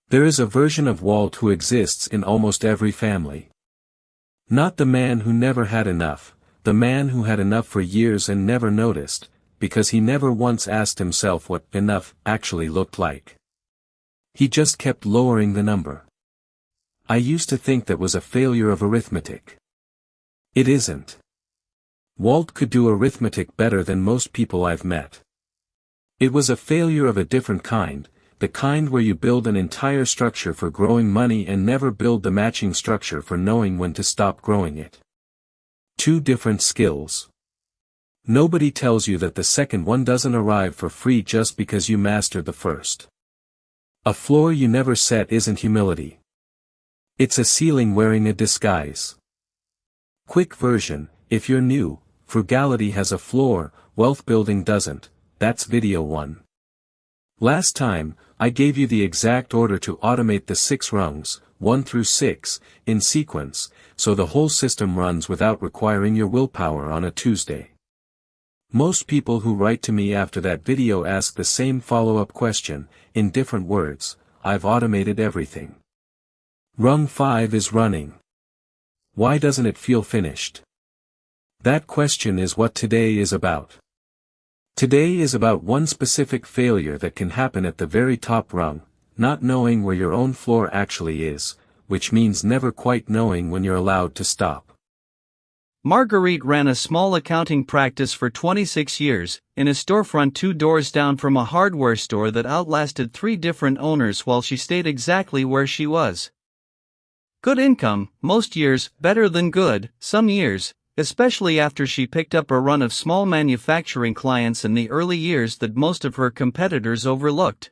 There is a version of Walt who exists in almost every family. Not the man who never had enough, the man who had enough for years and never noticed, because he never once asked himself what enough actually looked like. He just kept lowering the number. I used to think that was a failure of arithmetic. It isn't. Walt could do arithmetic better than most people I've met. It was a failure of a different kind, the kind where you build an entire structure for growing money and never build the matching structure for knowing when to stop growing it. Two different skills. Nobody tells you that the second one doesn't arrive for free just because you mastered the first. A floor you never set isn't humility. It's a ceiling wearing a disguise. Quick version: if you're new, frugality has a floor, wealth building doesn't. That's video 1. Last time, I gave you the exact order to automate the 6 rungs, 1 through 6, in sequence, so the whole system runs without requiring your willpower on a Tuesday. Most people who write to me after that video ask the same follow-up question, in different words: I've automated everything. Rung 5 is running. Why doesn't it feel finished? That question is what today is about. Today is about one specific failure that can happen at the very top rung, not knowing where your own floor actually is, which means never quite knowing when you're allowed to stop. Marguerite ran a small accounting practice for 26 years, in a storefront 2 doors down from a hardware store that outlasted 3 different owners while she stayed exactly where she was. Good income, most years, better than good, some years, especially after she picked up a run of small manufacturing clients in the early years that most of her competitors overlooked.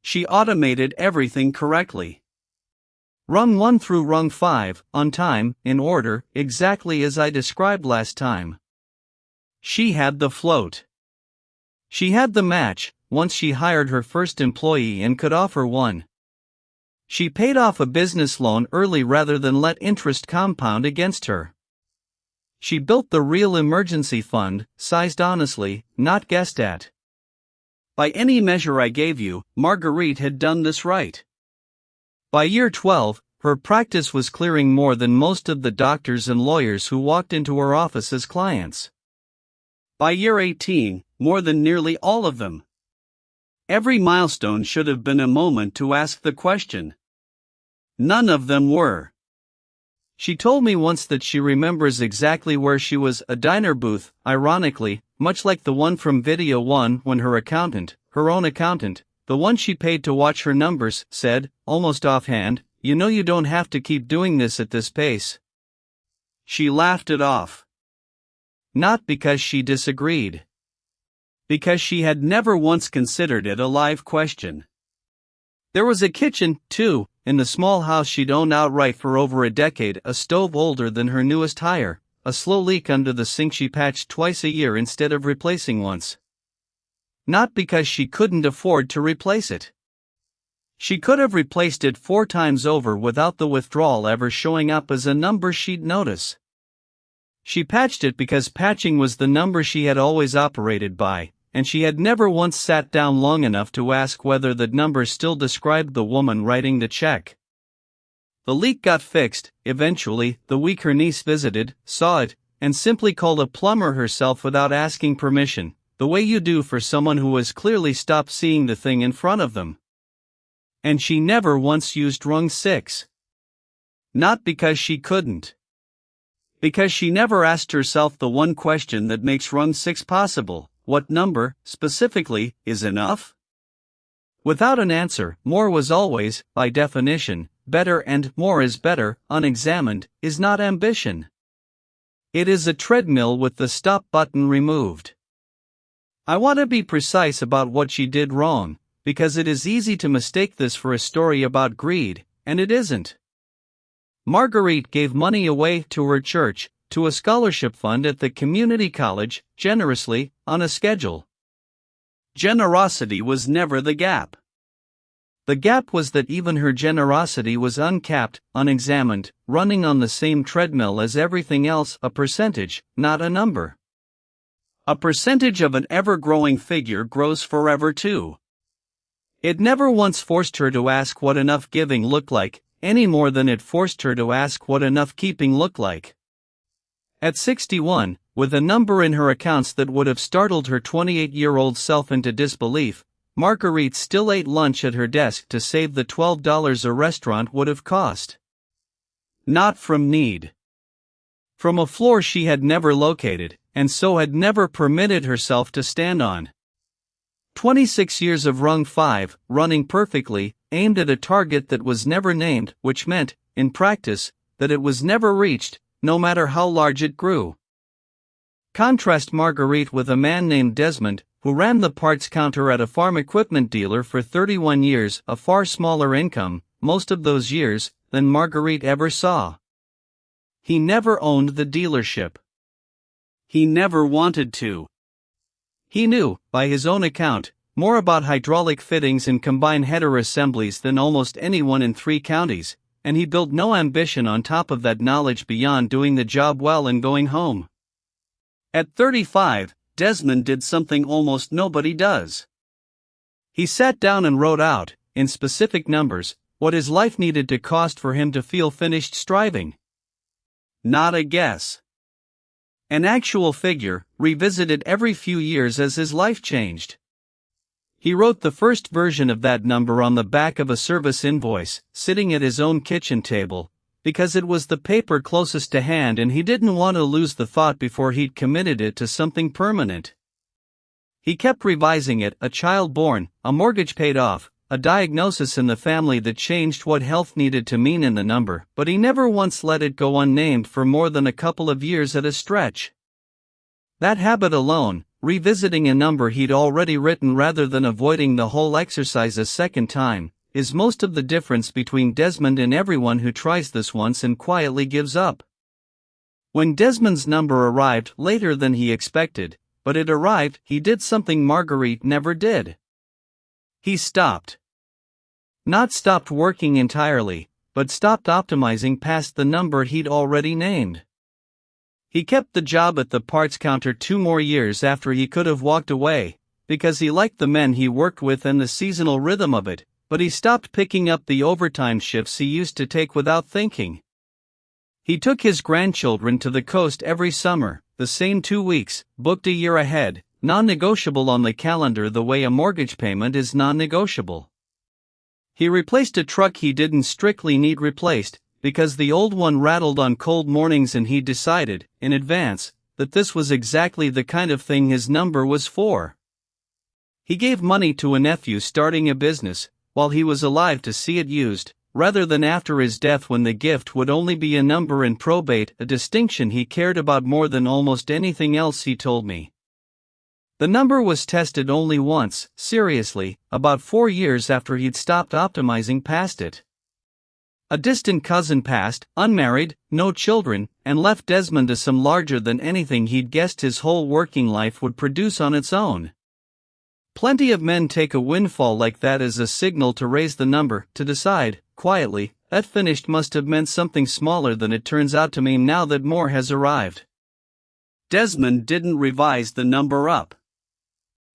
She automated everything correctly. Rung 1 through rung 5, on time, in order, exactly as I described last time. She had the float. She had the match, once she hired her first employee and could offer one. She paid off a business loan early rather than let interest compound against her. She built the real emergency fund, sized honestly, not guessed at. By any measure I gave you, Marguerite had done this right. By year 12, her practice was clearing more than most of the doctors and lawyers who walked into her office as clients. By year 18, more than nearly all of them. Every milestone should have been a moment to ask the question. None of them were. She told me once that she remembers exactly where she was, a diner booth, ironically, much like the one from video 1 when her accountant, her own accountant, the one she paid to watch her numbers, said, almost offhand, "You know you don't have to keep doing this at this pace." She laughed it off. Not because she disagreed. Because she had never once considered it a live question. There was a kitchen, too, in the small house she'd owned outright for over a decade, a stove older than her newest hire, a slow leak under the sink she patched twice a year instead of replacing once. Not because she couldn't afford to replace it. She could have replaced it 4 times over without the withdrawal ever showing up as a number she'd notice. She patched it because patching was the number she had always operated by, and she had never once sat down long enough to ask whether the number still described the woman writing the check. The leak got fixed. Eventually, the week her niece visited, saw it, and simply called a plumber herself without asking permission, the way you do for someone who has clearly stopped seeing the thing in front of them. And she never once used rung 6. Not because she couldn't. Because she never asked herself the one question that makes rung 6 possible: what number, specifically, is enough? Without an answer, more was always, by definition, better, and more is better, unexamined, is not ambition. It is a treadmill with the stop button removed. I want to be precise about what she did wrong, because it is easy to mistake this for a story about greed, and it isn't. Marguerite gave money away to her church, to a scholarship fund at the community college, generously, on a schedule. Generosity was never the gap. The gap was that even her generosity was uncapped, unexamined, running on the same treadmill as everything else, a percentage, not a number. A percentage of an ever-growing figure grows forever too. It never once forced her to ask what enough giving looked like, any more than it forced her to ask what enough keeping looked like. At 61, with a number in her accounts that would have startled her 28-year-old self into disbelief, Marguerite still ate lunch at her desk to save the $12 a restaurant would have cost. Not from need. From a floor she had never located, and so had never permitted herself to stand on. 26 years of rung 5, running perfectly, aimed at a target that was never named, which meant, in practice, that it was never reached, no matter how large it grew. Contrast Marguerite with a man named Desmond, who ran the parts counter at a farm equipment dealer for 31 years, a far smaller income, most of those years, than Marguerite ever saw. He never owned the dealership. He never wanted to. He knew, by his own account, more about hydraulic fittings and combined header assemblies than almost anyone in 3 counties, and he built no ambition on top of that knowledge beyond doing the job well and going home. At 35, Desmond did something almost nobody does. He sat down and wrote out, in specific numbers, what his life needed to cost for him to feel finished striving. Not a guess. An actual figure, revisited every few years as his life changed. He wrote the first version of that number on the back of a service invoice, sitting at his own kitchen table, because it was the paper closest to hand and he didn't want to lose the thought before he'd committed it to something permanent. He kept revising it, a child born, a mortgage paid off, a diagnosis in the family that changed what health needed to mean in the number, but he never once let it go unnamed for more than a couple of years at a stretch. That habit alone, revisiting a number he'd already written rather than avoiding the whole exercise a second time, is most of the difference between Desmond and everyone who tries this once and quietly gives up. When Desmond's number arrived later than he expected, but it arrived, he did something Marguerite never did. He stopped. Not stopped working entirely, but stopped optimizing past the number he'd already named. He kept the job at the parts counter 2 more years after he could have walked away, because he liked the men he worked with and the seasonal rhythm of it, but he stopped picking up the overtime shifts he used to take without thinking. He took his grandchildren to the coast every summer, the same 2 weeks, booked a year ahead, non-negotiable on the calendar the way a mortgage payment is non-negotiable. He replaced a truck he didn't strictly need replaced, because the old one rattled on cold mornings and he decided, in advance, that this was exactly the kind of thing his number was for. He gave money to a nephew starting a business, while he was alive to see it used, rather than after his death when the gift would only be a number in probate, a distinction he cared about more than almost anything else, he told me. The number was tested only once, seriously, about 4 years after he'd stopped optimizing past it. A distant cousin passed, unmarried, no children, and left Desmond a sum larger than anything he'd guessed his whole working life would produce on its own. Plenty of men take a windfall like that as a signal to raise the number, to decide, quietly, that finished must have meant something smaller than it turns out to mean now that more has arrived. Desmond didn't revise the number up.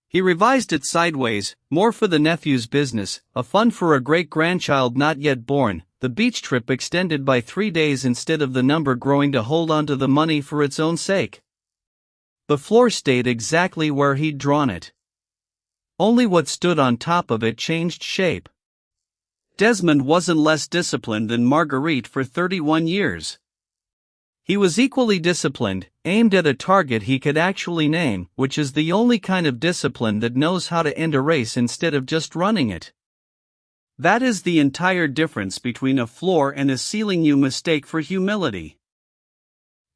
He revised it sideways, more for the nephew's business, a fund for a great-grandchild not yet born, the beach trip extended by 3 days instead of the number growing to hold on to the money for its own sake. The floor stayed exactly where he'd drawn it. Only what stood on top of it changed shape. Desmond wasn't less disciplined than Marguerite for 31 years. He was equally disciplined, aimed at a target he could actually name, which is the only kind of discipline that knows how to end a race instead of just running it. That is the entire difference between a floor and a ceiling you mistake for humility.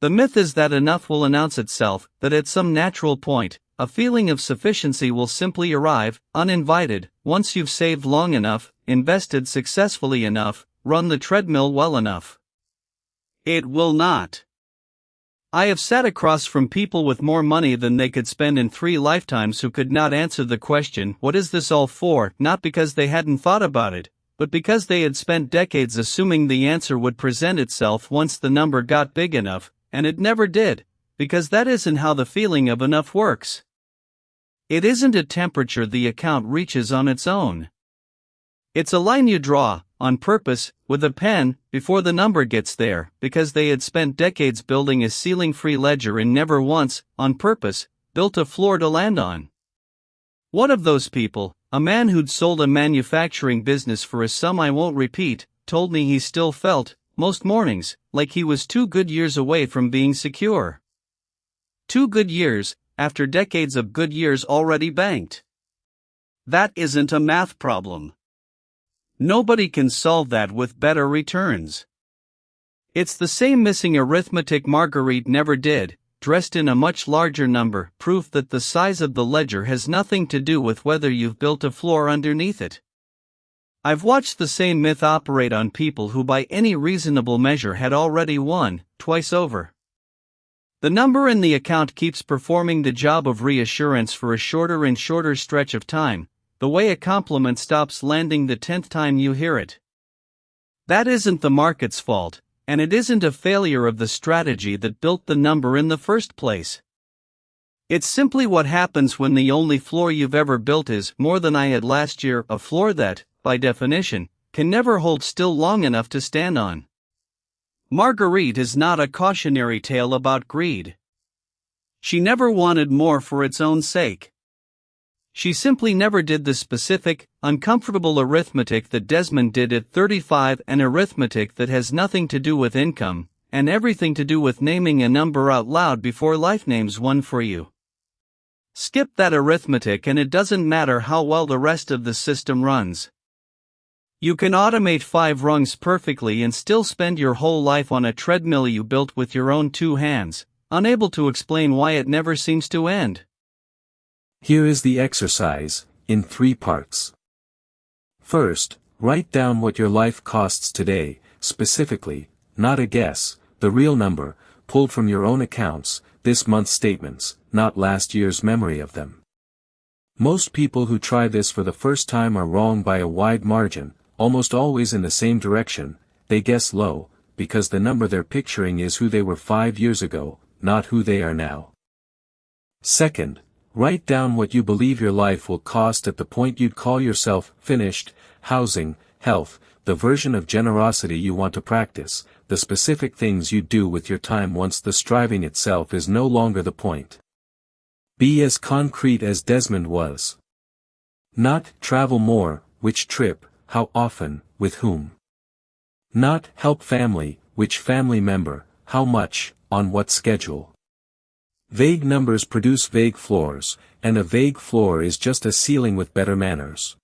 The myth is that enough will announce itself, that at some natural point, a feeling of sufficiency will simply arrive, uninvited, once you've saved long enough, invested successfully enough, run the treadmill well enough. It will not. I have sat across from people with more money than they could spend in 3 lifetimes who could not answer the question, what is this all for, not because they hadn't thought about it, but because they had spent decades assuming the answer would present itself once the number got big enough, and it never did, because that isn't how the feeling of enough works. It isn't a temperature the account reaches on its own. It's a line you draw, on purpose, with a pen, before the number gets there, because they had spent decades building a ceiling-free ledger and never once, on purpose, built a floor to land on. One of those people, a man who'd sold a manufacturing business for a sum I won't repeat, told me he still felt, most mornings, like he was 2 good years away from being secure. 2 good years, after decades of good years already banked. That isn't a math problem. Nobody can solve that with better returns. It's the same missing arithmetic Marguerite never did, dressed in a much larger number, proof that the size of the ledger has nothing to do with whether you've built a floor underneath it. I've watched the same myth operate on people who by any reasonable measure had already won, twice over. The number in the account keeps performing the job of reassurance for a shorter and shorter stretch of time, the way a compliment stops landing the 10th time you hear it. That isn't the market's fault, and it isn't a failure of the strategy that built the number in the first place. It's simply what happens when the only floor you've ever built is, more than I had last year, a floor that, by definition, can never hold still long enough to stand on. Marguerite is not a cautionary tale about greed. She never wanted more for its own sake. She simply never did the specific, uncomfortable arithmetic that Desmond did at 35, an arithmetic that has nothing to do with income, and everything to do with naming a number out loud before life names one for you. Skip that arithmetic and it doesn't matter how well the rest of the system runs. You can automate 5 rungs perfectly and still spend your whole life on a treadmill you built with your own 2 hands, unable to explain why it never seems to end. Here is the exercise, in 3 parts. First, write down what your life costs today, specifically, not a guess, the real number, pulled from your own accounts, this month's statements, not last year's memory of them. Most people who try this for the first time are wrong by a wide margin, almost always in the same direction. They guess low, because the number they're picturing is who they were 5 years ago, not who they are now. Second, write down what you believe your life will cost at the point you'd call yourself finished: housing, health, the version of generosity you want to practice, the specific things you do with your time once the striving itself is no longer the point. Be as concrete as Desmond was. Not travel more, which trip, how often, with whom. Not help family, which family member, how much, on what schedule. Vague numbers produce vague floors, and a vague floor is just a ceiling with better manners.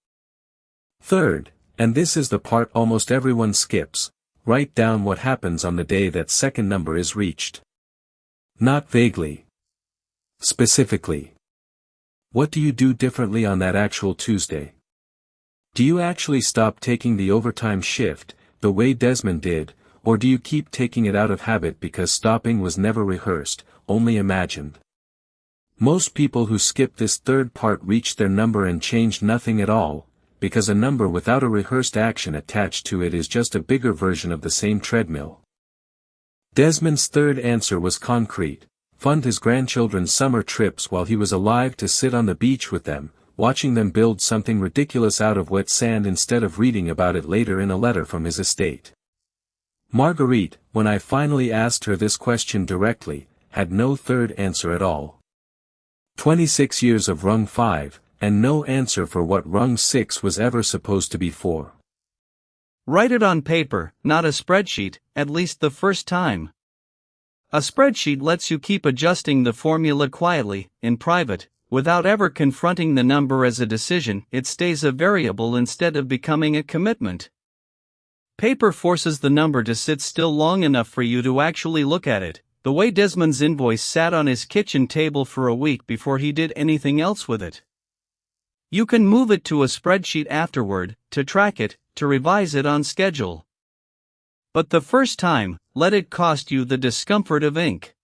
Third, and this is the part almost everyone skips, write down what happens on the day that second number is reached. Not vaguely. Specifically. What do you do differently on that actual Tuesday? Do you actually stop taking the overtime shift, the way Desmond did, or do you keep taking it out of habit because stopping was never rehearsed, only imagined? Most people who skip this third part reach their number and change nothing at all, because a number without a rehearsed action attached to it is just a bigger version of the same treadmill. Desmond's third answer was concrete: fund his grandchildren's summer trips while he was alive to sit on the beach with them, watching them build something ridiculous out of wet sand instead of reading about it later in a letter from his estate. Marguerite, when I finally asked her this question directly, had no third answer at all. 26 years of rung 5, and no answer for what rung 6 was ever supposed to be for. Write it on paper, not a spreadsheet, at least the first time. A spreadsheet lets you keep adjusting the formula quietly, in private, without ever confronting the number as a decision. It stays a variable instead of becoming a commitment. Paper forces the number to sit still long enough for you to actually look at it, the way Desmond's invoice sat on his kitchen table for a week before he did anything else with it. You can move it to a spreadsheet afterward, to track it, to revise it on schedule. But the first time, let it cost you the discomfort of ink.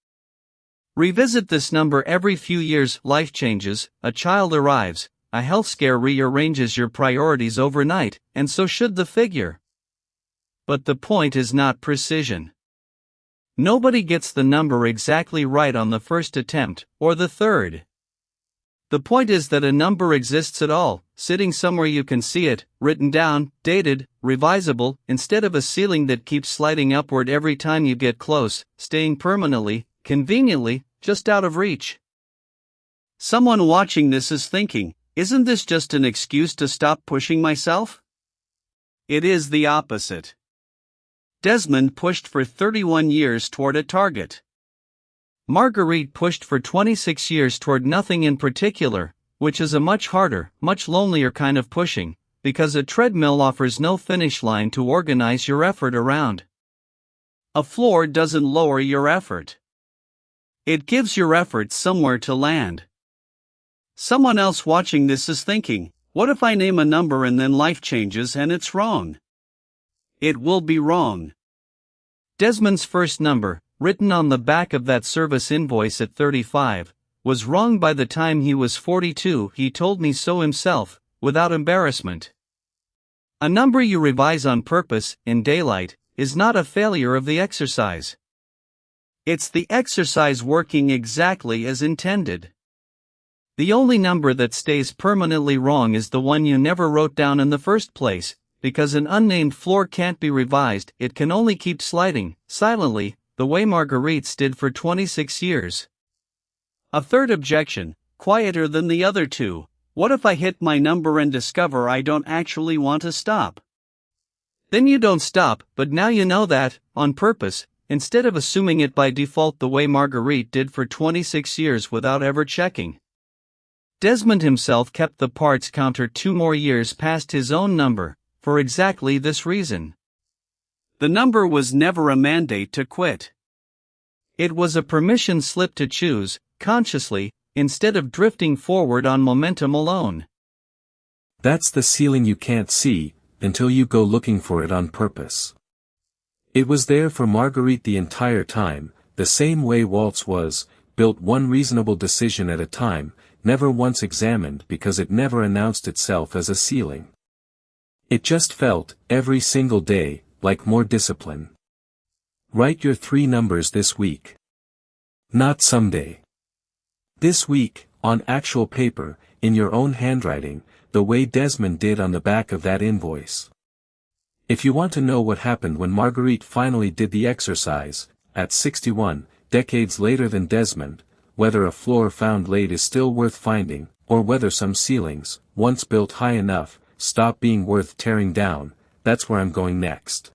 Revisit this number every few years. Life changes, a child arrives, a health scare rearranges your priorities overnight, and so should the figure. But the point is not precision. Nobody gets the number exactly right on the first attempt, or the third. The point is that a number exists at all, sitting somewhere you can see it, written down, dated, revisable, instead of a ceiling that keeps sliding upward every time you get close, staying permanently, conveniently, just out of reach. Someone watching this is thinking, isn't this just an excuse to stop pushing myself? It is the opposite. Desmond pushed for 31 years toward a target. Marguerite pushed for 26 years toward nothing in particular, which is a much harder, much lonelier kind of pushing, because a treadmill offers no finish line to organize your effort around. A floor doesn't lower your effort. It gives your effort somewhere to land. Someone else watching this is thinking, what if I name a number and then life changes and it's wrong? It will be wrong. Desmond's first number, written on the back of that service invoice at 35, was wrong by the time he was 42. He told me so himself, without embarrassment. A number you revise on purpose, in daylight, is not a failure of the exercise. It's the exercise working exactly as intended. The only number that stays permanently wrong is the one you never wrote down in the first place, because an unnamed floor can't be revised, it can only keep sliding, silently, the way Marguerite's did for 26 years. A third objection, quieter than the other two: what if I hit my number and discover I don't actually want to stop? Then you don't stop, but now you know that, on purpose, instead of assuming it by default the way Marguerite did for 26 years without ever checking. Desmond himself kept the parts counter 2 more years past his own number, for exactly this reason. The number was never a mandate to quit. It was a permission slip to choose, consciously, instead of drifting forward on momentum alone. That's the ceiling you can't see, until you go looking for it on purpose. It was there for Marguerite the entire time, the same way Walt's was, built one reasonable decision at a time, never once examined because it never announced itself as a ceiling. It just felt, every single day, like more discipline. Write your 3 numbers this week. Not someday. This week, on actual paper, in your own handwriting, the way Desmond did on the back of that invoice. If you want to know what happened when Marguerite finally did the exercise, at 61, decades later than Desmond, whether a floor found late is still worth finding, or whether some ceilings, once built high enough, stop being worth tearing down, that's where I'm going next.